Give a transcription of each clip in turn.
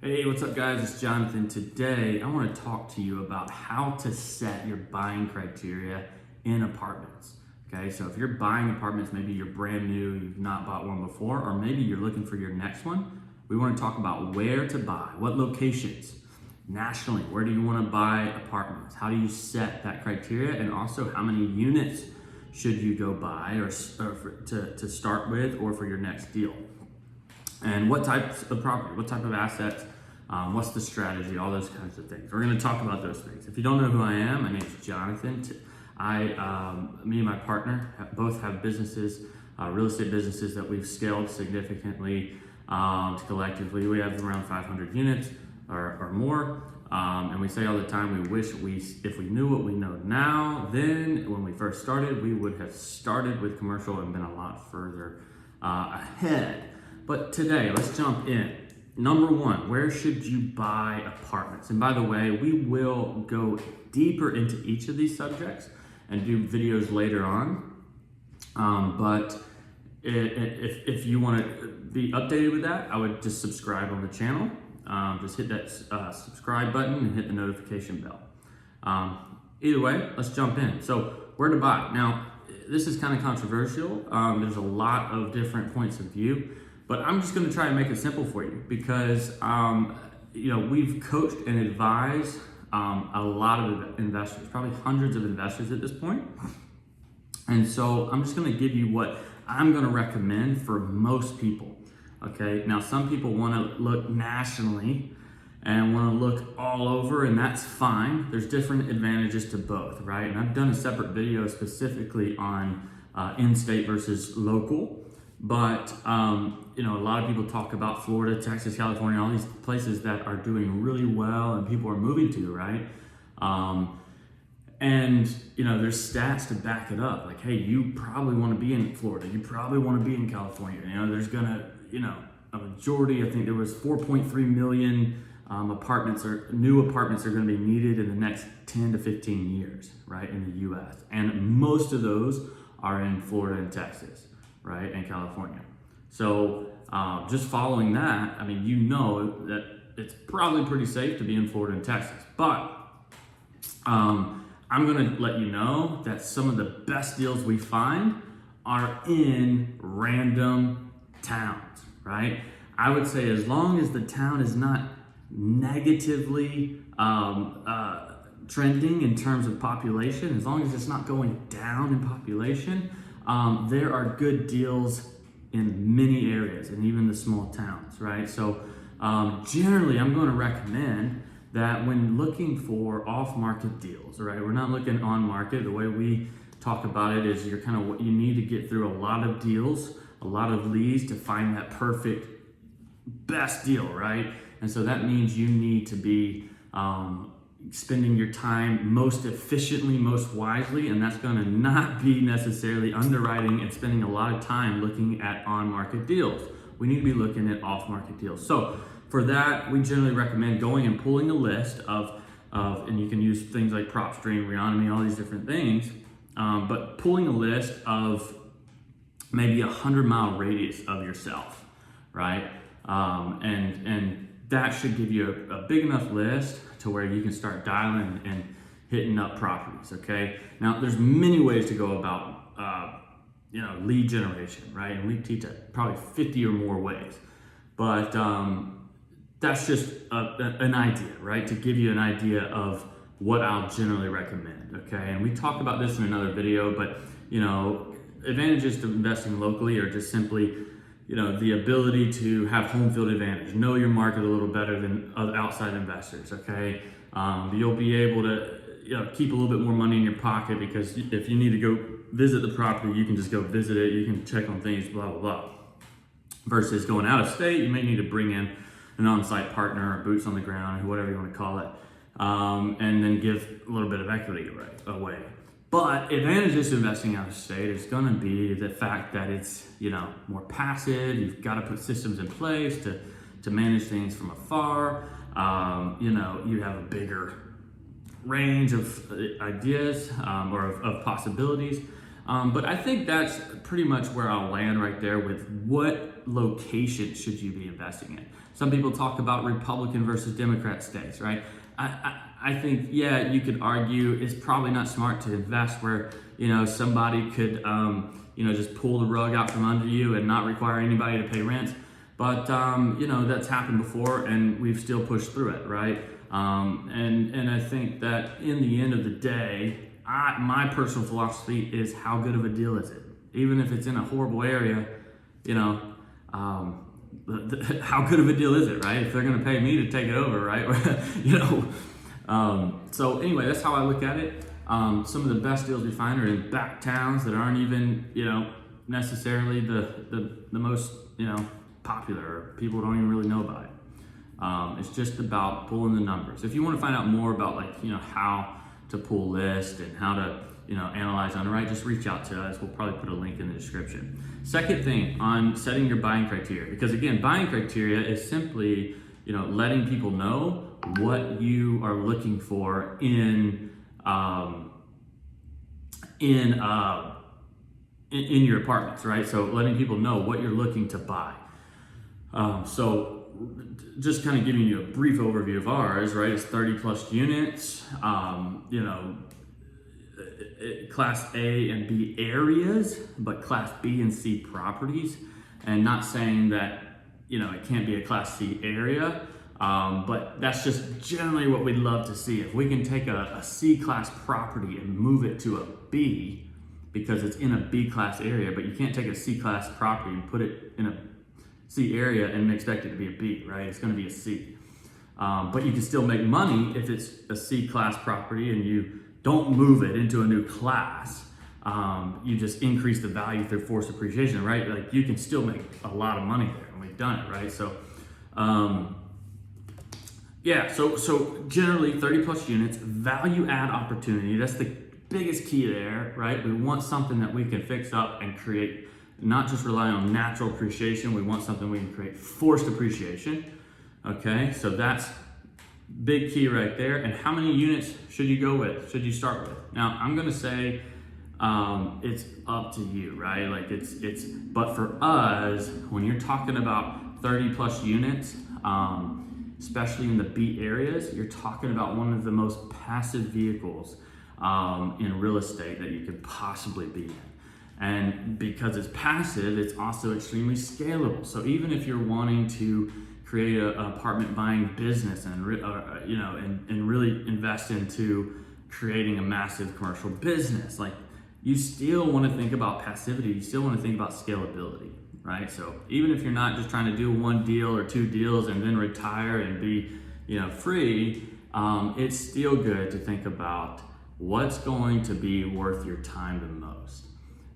Hey, what's up guys? It's Jonathan. Today, I want to talk to you about how to set your buying criteria in apartments. Okay, so if you're buying apartments, maybe you're brand new, you've not bought one before, or maybe you're looking for your next one, we want to talk about where to buy, what locations, nationally, where do you want to buy apartments? How do you set that criteria? And also how many units should you go buy to start with or for your next deal? And what types of property, what type of assets, what's the strategy, all those kinds of things. We're going to talk about those things. If you don't know who I am, my name is Jonathan. Me and my partner both have businesses, real estate businesses that we've scaled significantly. Collectively, we have around 500 units or more. And we say all the time, we wish if we knew what we know now, then when we first started, we would have started with commercial and been a lot further ahead. But today, let's jump in. Number one, where should you buy apartments? And by the way, we will go deeper into each of these subjects and do videos later on. But if you want to be updated with that, I would just subscribe on the channel. Just hit that subscribe button and hit the notification bell. Either way, let's jump in. So where to buy? Now, this is kind of controversial. There's a lot of different points of view. But I'm just going to try and make it simple for you because, we've coached and advised a lot of investors, probably hundreds of investors at this point. And so I'm just going to give you what I'm going to recommend for most people. Okay. Now, some people want to look nationally and want to look all over, and that's fine. There's different advantages to both, right? And I've done a separate video specifically on in-state versus local. But, a lot of people talk about Florida, Texas, California, all these places that are doing really well and people are moving to, right? There's stats to back it up. Like, hey, you probably want to be in Florida. You probably want to be in California. There's going to, a majority, I think there was 4.3 million new apartments are going to be needed in the next 10 to 15 years, right, in the U.S. And most of those are in Florida and Texas, right, and California. So just following that, that it's probably pretty safe to be in Florida and Texas. But I'm going to let you know that some of the best deals we find are in random towns, right? I would say as long as the town is not negatively trending in terms of population, as long as it's not going down in population, there are good deals in many areas and even the small towns, right? So generally, I'm going to recommend that when looking for off-market deals, right? We're not looking on market. The way we talk about it is you need to get through a lot of deals, a lot of leads to find that perfect best deal, right? And so that means you need to be spending your time most efficiently, most wisely, and that's going to not be necessarily underwriting and spending a lot of time looking at on-market deals. We need to be looking at off-market deals. So for that, we generally recommend going and pulling a list and you can use things like PropStream, Reonomy, all these different things, but pulling a list of maybe 100-mile radius of yourself, right? And that should give you a big enough list to where you can start dialing and hitting up properties, okay? Now, there's many ways to go about, lead generation, right? And we teach probably 50 or more ways. But that's just an idea, right? To give you an idea of what I'll generally recommend, okay? And we talked about this in another video, but, advantages to investing locally are just simply the ability to have home field advantage, know your market a little better than other outside investors, okay? You'll be able to, keep a little bit more money in your pocket because if you need to go visit the property, you can just go visit it, you can check on things, blah, blah, blah. Versus going out of state, you may need to bring in an on-site partner or boots on the ground or whatever you want to call it, and then give a little bit of equity away. But advantages to investing out of state is going to be the fact that it's, more passive. You've got to put systems in place to manage things from afar. You have a bigger range of ideas or of possibilities. But I think that's pretty much where I'll land right there with what location should you be investing in. Some people talk about Republican versus Democrat states, right? I think, yeah, you could argue it's probably not smart to invest where, somebody could, just pull the rug out from under you and not require anybody to pay rent. But, that's happened before and we've still pushed through it, right? And I think that in the end of the day, my personal philosophy is how good of a deal is it? Even if it's in a horrible area, how good of a deal is it, right? If they're going to pay me to take it over, right? So anyway, that's how I look at it. Some of the best deals we find are in back towns that aren't even, necessarily the most, popular, or people don't even really know about it. It's just about pulling the numbers. If you want to find out more about how to pull list and how to analyze underwrite, just reach out to us. We'll probably put a link in the description. Second thing on setting your buying criteria, because again, buying criteria is simply letting people know what you are looking for in your apartments, right? So letting people know what you're looking to buy. So just kind of giving you a brief overview of ours, right? It's 30 plus units, class A and B areas, but class B and C properties. And not saying that, it can't be a class C area, but that's just generally what we'd love to see. If we can take a C class property and move it to a B because it's in a B class area, but you can't take a C class property and put it in a C area and expect it to be a B, right? It's going to be a C. But you can still make money if it's a C class property and you don't move it into a new class. You just increase the value through forced appreciation, right? Like you can still make a lot of money there, and we've done it, right? So, so generally 30 plus units, value add opportunity. That's the biggest key there, right? We want something that we can fix up and create, not just rely on natural appreciation. We want something we can create forced appreciation. Okay, so that's big key right there. And how many units should you go with? Should you start with? Now, I'm gonna say it's up to you, right? Like but for us, when you're talking about 30 plus units, especially in the B areas, you're talking about one of the most passive vehicles in real estate that you could possibly be in. And because it's passive, it's also extremely scalable. So even if you're wanting to create an apartment buying business and really invest into creating a massive commercial business, like you still want to think about passivity. You still want to think about scalability, right? So even if you're not just trying to do one deal or two deals and then retire and be, free, it's still good to think about what's going to be worth your time the most.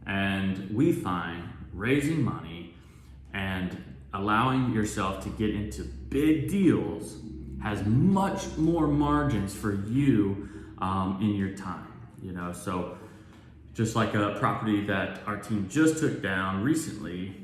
And we find raising money and allowing yourself to get into big deals has much more margins for you in your time, So just like a property that our team just took down recently,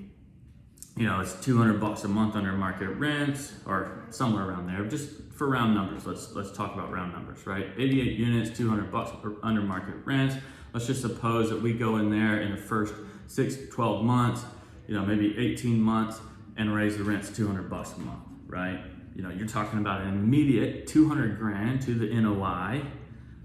it's $200 a month under market rents or somewhere around there, just for round numbers. Let's talk about round numbers, right? 88 units, $200 under market rents. Let's just suppose that we go in there in the first 6 to 12 months, maybe 18 months and raise the rents $200 a month, right? You're talking about an immediate $200,000 to the NOI.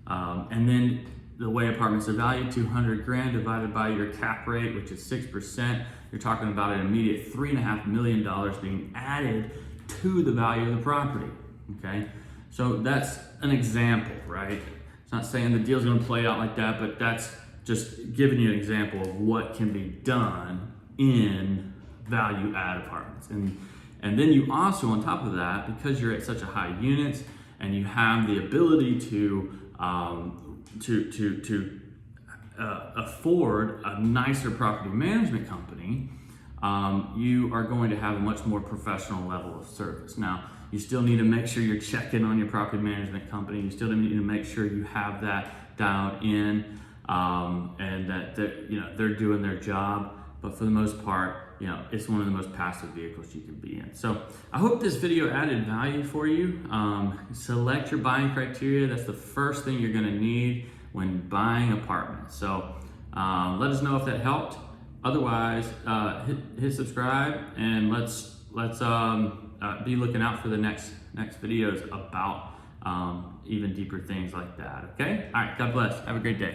And then the way apartments are valued, $200,000 divided by your cap rate, which is 6%. You're talking about an immediate $3.5 million being added to the value of the property, okay? So that's an example, right? It's not saying the deal's gonna play out like that, but that's just giving you an example of what can be done in value add apartments. And then you also, on top of that, because you're at such a high units and you have the ability to afford a nicer property management company, you are going to have a much more professional level of service. Now, you still need to make sure you're checking on your property management company. You still need to make sure you have that dialed in, and that they're doing their job. But for the most part, it's one of the most passive vehicles you can be in. So I hope this video added value for you. Select your buying criteria. That's the first thing you're gonna need when buying apartments. So Let us know if that helped. Otherwise, hit subscribe, and let's be looking out for the next videos about even deeper things like that. Okay. All right. God bless. Have a great day.